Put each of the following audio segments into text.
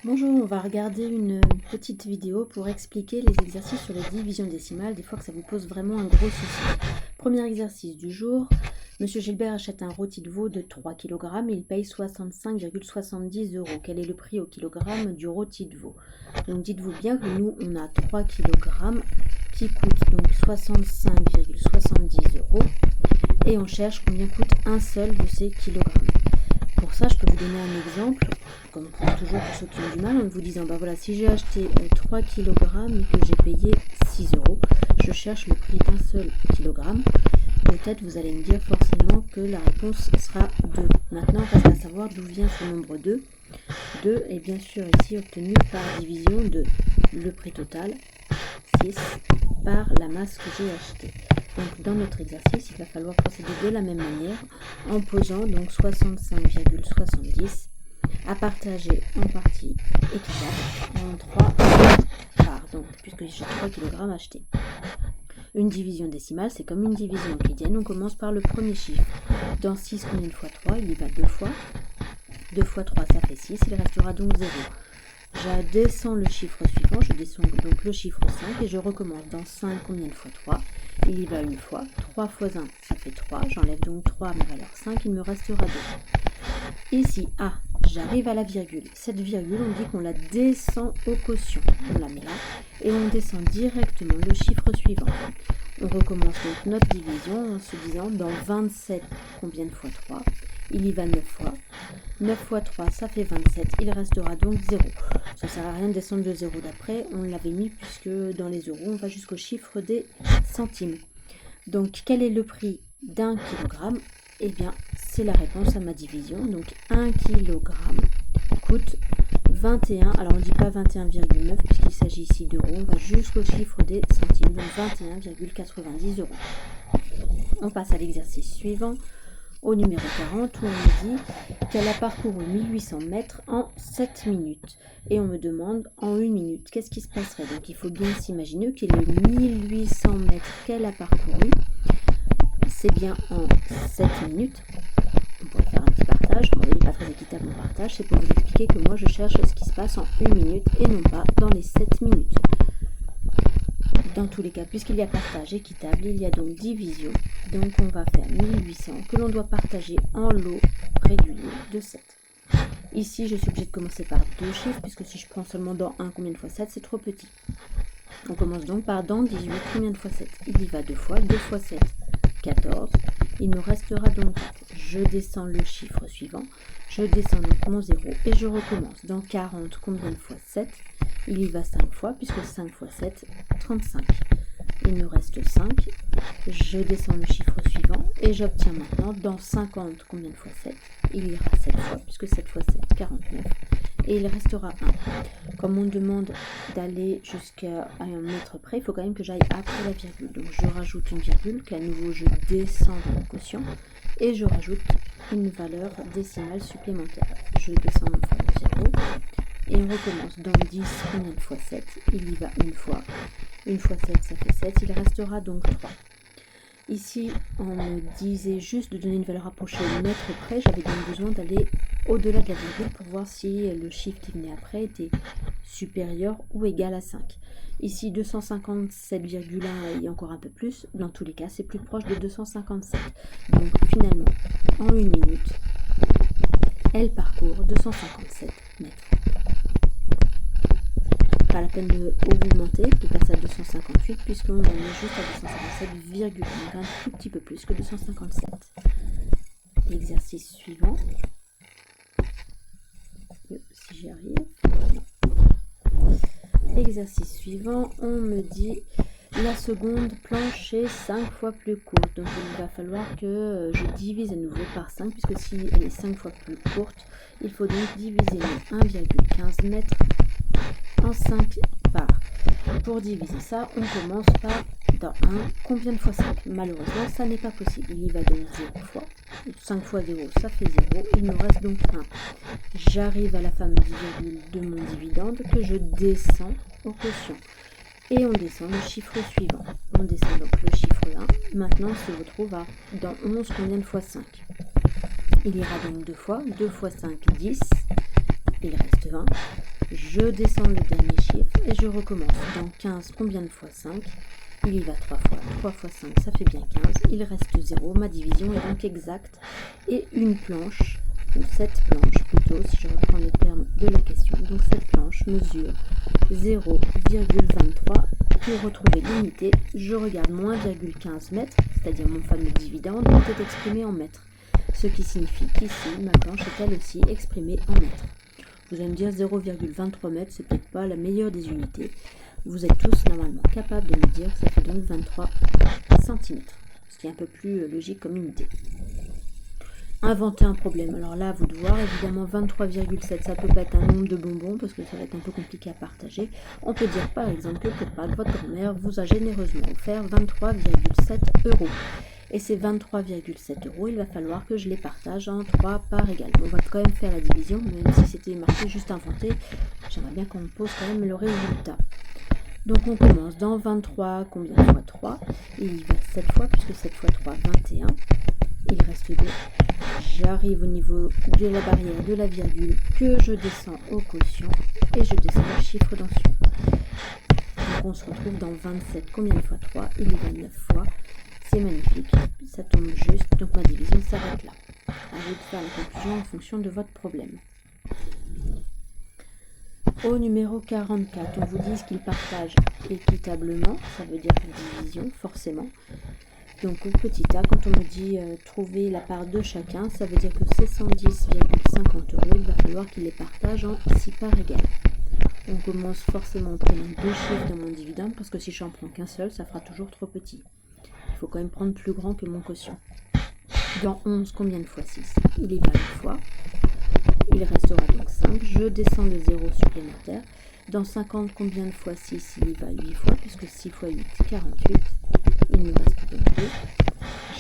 Bonjour, on va regarder une petite vidéo pour expliquer les exercices sur les divisions décimales, des fois que ça vous pose vraiment un gros souci. Premier exercice du jour, Monsieur Gilbert achète un rôti de veau de 3 kg et il paye 65,70 €. Quel est le prix au kilogramme du rôti de veau? Donc dites-vous bien que nous, on a 3 kg qui coûtent donc 65,70 € et on cherche combien coûte un seul de ces kilogrammes. Pour ça, je peux vous donner un exemple, comme toujours pour ceux qui ont du mal, en vous disant, voilà, si j'ai acheté 3 kg et que j'ai payé 6 €, je cherche le prix d'un seul kilogramme. Peut-être vous allez me dire forcément que la réponse sera 2. Maintenant, on reste à savoir d'où vient ce nombre 2. 2 est bien sûr ici obtenu par division de le prix total, 6, par la masse que j'ai achetée. Donc dans notre exercice, il va falloir procéder de la même manière en posant donc 65,70 à partager en partie équitable en 3 parts, donc puisque j'ai 3 kg achetés. Une division décimale, c'est comme une division euclidienne. On commence par le premier chiffre. Dans 6, combien de fois 3? Il y va 2 fois. 2 fois 3, ça fait 6. Il restera donc 0. Je descends le chiffre suivant. Je descends donc le chiffre 5 et je recommence. Dans 5, combien de fois 3? Il y va une fois. 3 fois 1, ça fait 3. J'enlève donc 3 à ma valeur 5. Il me restera 2. Ici, A, j'arrive à la virgule. Cette virgule, on dit qu'on la descend au quotient. On la met là et on descend directement le chiffre suivant. On recommence donc notre division en se disant dans 27, combien de fois 3? Il y va 9 fois. 9 fois 3, ça fait 27. Il restera donc 0. Ça ne sert à rien de descendre de 0 d'après. On l'avait mis puisque dans les euros, on va jusqu'au chiffre des centimes. Donc, quel est le prix d'un kilogramme? Eh bien, c'est la réponse à ma division. Donc, 1 kg coûte 21. Alors, on ne dit pas 21,9 puisqu'il s'agit ici d'euros. On va jusqu'au chiffre des centimes. Donc, 21,90 €. On passe à l'exercice suivant, au numéro 40, où on me dit qu'elle a parcouru 1800 mètres en 7 minutes. Et on me demande en 1 minute, qu'est-ce qui se passerait? Donc, il faut bien s'imaginer que les 1800 mètres qu'elle a parcouru, c'est bien en 7 minutes. On pourrait faire un petit partage. Bon, il n'est pas très équitable mon partage. C'est pour vous expliquer que moi, je cherche ce qui se passe en 1 minute et non pas dans les 7 minutes. Dans tous les cas, puisqu'il y a partage équitable, il y a donc division. Donc, on va faire 1800 que l'on doit partager en lot régulier de 7. Ici, je suis obligée de commencer par 2 chiffres, puisque si je prends seulement dans 1, combien de fois 7, c'est trop petit. On commence donc par dans 18, combien de fois 7? Il y va 2 fois, 2 fois 7, 14. Il me restera donc 4. Je descends le chiffre suivant. Je descends donc mon 0 et je recommence. Dans 40, combien de fois 7? Il y va 5 fois, puisque 5 fois 7, 35. Il me reste 5. Je descends le chiffre suivant et j'obtiens maintenant dans 50, combien de fois 7? Il ira 7 fois, puisque 7 fois 7, 49. Et il restera 1. Comme on demande d'aller jusqu'à 1 mètre près, il faut quand même que j'aille après la virgule. Donc je rajoute une virgule, qu'à nouveau je descends dans le quotient, et je rajoute une valeur décimale supplémentaire. Je descends une fois le 0, et on recommence. Dans 10, combien de fois 7? Il y va une fois. Une fois 7, ça fait 7. Il restera donc 3. Ici, on me disait juste de donner une valeur approchée au mètre près. J'avais donc besoin d'aller au-delà de la virgule pour voir si le chiffre qui venait après était supérieur ou égal à 5. Ici, 257,1 et encore un peu plus. Dans tous les cas, c'est plus proche de 257. Donc finalement, en 1 minute, elle parcourt 257 mètres. Pas la peine de augmenter, de passer à 258, puisqu'on en est juste à 257,1, donc un tout petit peu plus que 257. L'exercice suivant, si j'y arrive. Exercice suivant, on me dit la seconde planche est 5 fois plus courte. Donc il va falloir que je divise à nouveau par 5, puisque si elle est 5 fois plus courte, il faut donc diviser les 1,15 mètres en 5 parts. Pour diviser ça, on commence par dans 1, combien de fois 5? Malheureusement, ça n'est pas possible. Il y va donc 0 fois. 5 fois 0, ça fait 0. Il me reste donc 1. J'arrive à la fameuse virgule de mon dividende que je descends au quotient. Et on descend le chiffre suivant. On descend donc le chiffre 1. Maintenant, on se retrouve à dans 11, combien de fois 5? Il ira donc 2 fois. 2 fois 5, 10. Il reste 20. je descends le dernier chiffre et je recommence. Dans 15, combien de fois 5? Il y va 3 fois. 3 fois 5, ça fait bien 15. Il reste 0. Ma division est donc exacte. Et une planche, ou cette planche plutôt, si je reprends les termes de la question. Donc cette planche mesure 0,23. Pour retrouver l'unité, je regarde moins 0,15 mètres, c'est-à-dire mon fameux dividende, est exprimé en mètres. Ce qui signifie qu'ici, ma planche est elle aussi exprimée en mètres. Vous allez me dire 0,23 mètres, c'est peut-être pas la meilleure des unités. Vous êtes tous normalement capables de me dire que ça fait donc 23 cm, ce qui est un peu plus logique comme unité. Inventer un problème. Alors là, à vous de voir, évidemment 23,7, ça peut pas être un nombre de bonbons parce que ça va être un peu compliqué à partager. On peut dire par exemple que pour Pâques, votre grand-mère vous a généreusement offert 23,7 €. Et ces 23,7 €, il va falloir que je les partage en 3 parts égales. On va quand même faire la division, même si c'était marqué juste inventé. J'aimerais bien qu'on me pose quand même le résultat. Donc on commence dans 23, combien fois 3? Il y va 7 fois, puisque 7 fois 3, 21. Il reste 2. J'arrive au niveau de la barrière de la virgule, que je descends au quotient, et je descends le chiffre d'ensuite. Donc on se retrouve dans 27, combien de fois 3? Il y va 9 fois. C'est magnifique, ça tombe juste, donc ma division s'arrête là. À vous de faire la conclusion en fonction de votre problème. Au numéro 44, on vous dit qu'il partage équitablement, ça veut dire la division, forcément. Donc au petit a, quand on me dit trouver la part de chacun, ça veut dire que ces 110,50 €, il va falloir qu'il les partage en 6 parts égales. On commence forcément en prenant 2 chiffres dans mon dividende, parce que si j'en prends qu'un seul, ça fera toujours trop petit. Il faut quand même prendre plus grand que mon quotient. Dans 11, combien de fois 6? Il y va une fois. Il restera donc 5. Je descends le 0 supplémentaire. Dans 50, combien de fois 6? Il y va 8 fois, puisque 6 fois 8, 48. Il nous reste donc 2.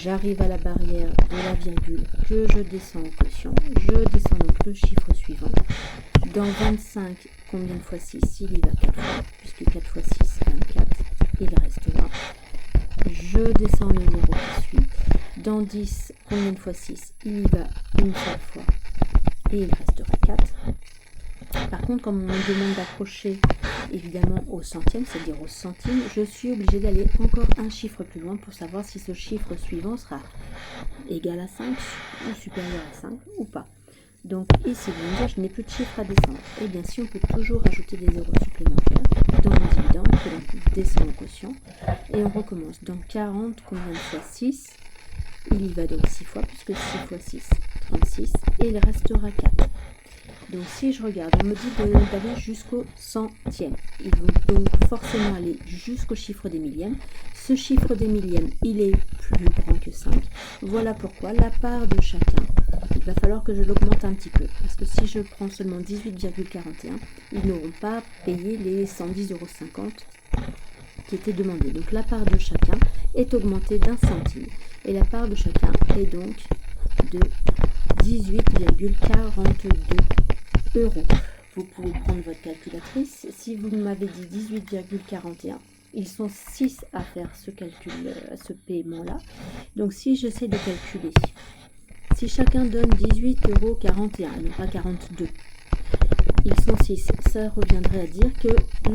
J'arrive à la barrière de la virgule que je descends au quotient. Je descends donc le chiffre suivant. Dans 25, combien de fois 6? Il y va 4 fois, puisque 4 fois 6, 24. Il reste 1. Je descends le 0 qui suit. Dans 10, combien de fois 6? Il y va une seule fois. Et il restera 4. Par contre, comme on me demande d'accrocher évidemment au centième, c'est-à-dire au centime, je suis obligée d'aller encore un chiffre plus loin pour savoir si ce chiffre suivant sera égal à 5 ou supérieur à 5 ou pas. Donc ici, vous me dire, je n'ai plus de chiffre à descendre. Et bien si on peut toujours rajouter des zéros supplémentaires dans mon dividende, on descend au quotient et on recommence. Dans 40, combien de fois 6? Il y va donc 6 fois, puisque 6 fois 6, 36, et il restera 4. Donc si je regarde, on me dit d'aller jusqu'au centième. Il faut donc forcément aller jusqu'au chiffre des millièmes. Ce chiffre des millièmes, il est plus grand que 5. Voilà pourquoi la part de chacun, il va falloir que je l'augmente un petit peu. Parce que si je prends seulement 18,41, ils n'auront pas payé les 110,50 € qui étaient demandés. Donc la part de chacun est augmentée d'1 centime. Et la part de chacun est donc de 18,42 €. Vous pouvez prendre votre calculatrice. Si vous m'avez dit 18,41, ils sont 6 à faire ce calcul, ce paiement-là. Donc si j'essaie de calculer, si chacun donne 18,41 € et non pas 42, ils sont 6. Ça reviendrait à dire que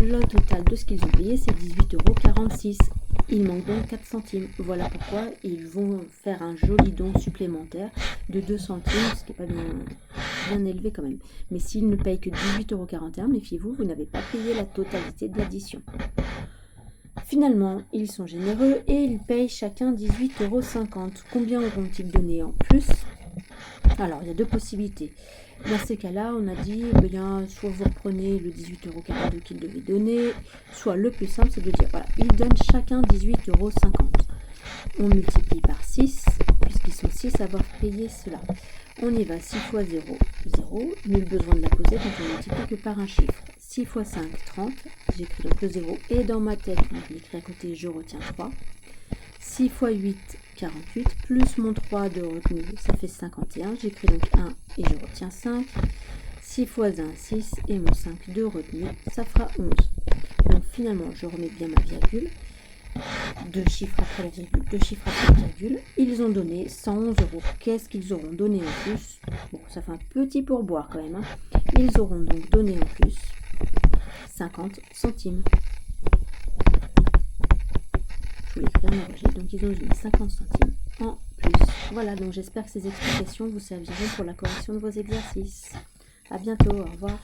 le total de ce qu'ils ont payé, c'est 18,46 €. Il manque donc 4 centimes. Voilà pourquoi ils vont faire un joli don supplémentaire de 2 centimes, ce qui n'est pas bien élevé quand même. Mais s'ils ne payent que 18,41 €, méfiez-vous, vous n'avez pas payé la totalité de l'addition. Finalement, ils sont généreux et ils payent chacun 18,50 €. Combien auront-ils donné en plus? Alors, il y a deux possibilités. Dans ces cas-là, on a dit, soit vous reprenez le 18,42 € qu'ils devaient donner, soit le plus simple, c'est de dire, voilà, ils donnent chacun 18,50 €. On multiplie par 6, puisqu'ils sont 6 à avoir payé cela. On y va, 6 fois 0, 0. Nul besoin de la poser quand on multiplie que par un chiffre. 6 fois 5, 30. J'écris donc le 0. Et dans ma tête, je l'écris à côté, je retiens 3. 6 fois 8, 48, plus mon 3 de retenue, ça fait 51. J'écris donc 1 et je retiens 5. 6 fois 1, 6 et mon 5 de retenue, ça fera 11. Donc finalement, je remets bien ma virgule. 2 chiffres après la virgule, 2 chiffres après la virgule. Ils ont donné 111 €. Qu'est-ce qu'ils auront donné en plus? Bon, ça fait un petit pourboire quand même. Ils auront donc donné en plus 50 centimes. Je vous l'écris en abrégé, donc ils ont mis 50 centimes en plus. Voilà, donc j'espère que ces explications vous serviront pour la correction de vos exercices. À bientôt, au revoir.